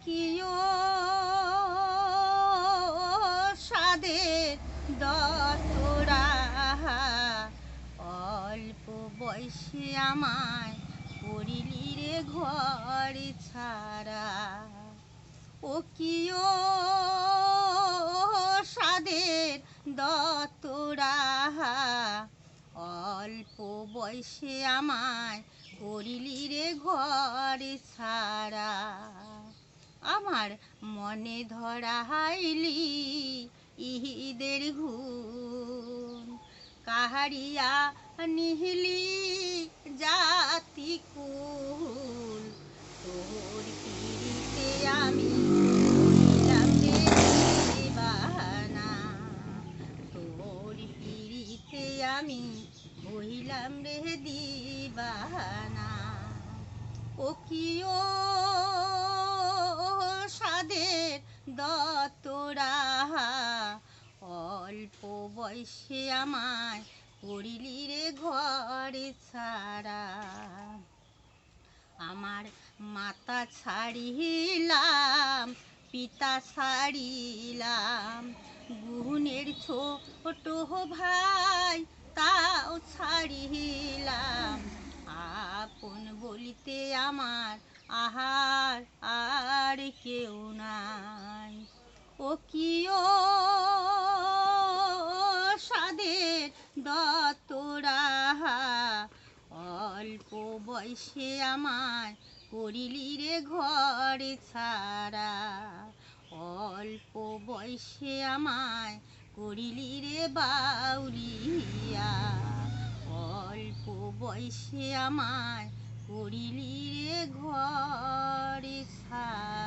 কিও সাদের দতরা অল্প বয়সে আমায় করিলি রে ঘর ছাড়া। ও কিও সাদের দতরা অল্প বয়সে আমায় করিলি রে ঘর ছাড়া। আমার মনে ধরাইলি ইহিদের ঘুম, কাহারিয়া নিহিলি জাতি কুল। তোর পিড়িতে আমি হইলাম রে দিবানা, তোর পিড়িতে আমি হইলাম রে দিবানা। ও কিও সাদের দতরা অল্প বয়সে আমায় করিলি রে ঘর ছাড়া। আমার মাতা ছাড়িলাম, পিতা ছাড়িলাম, গুণের ছোট ভাই তাও ছাড়িলাম। আপন বলিতে আমার আহার আর কেউ নাই। ও কিও সাদের দতরা অল্প বয়সে আমায় করিলি রে ঘর ছাড়া। অল্প বয়সে আমায় করিলি রে বাউরিয়া, অল্প বয়সে আমায় করিলি রে ঘর ছাড়া।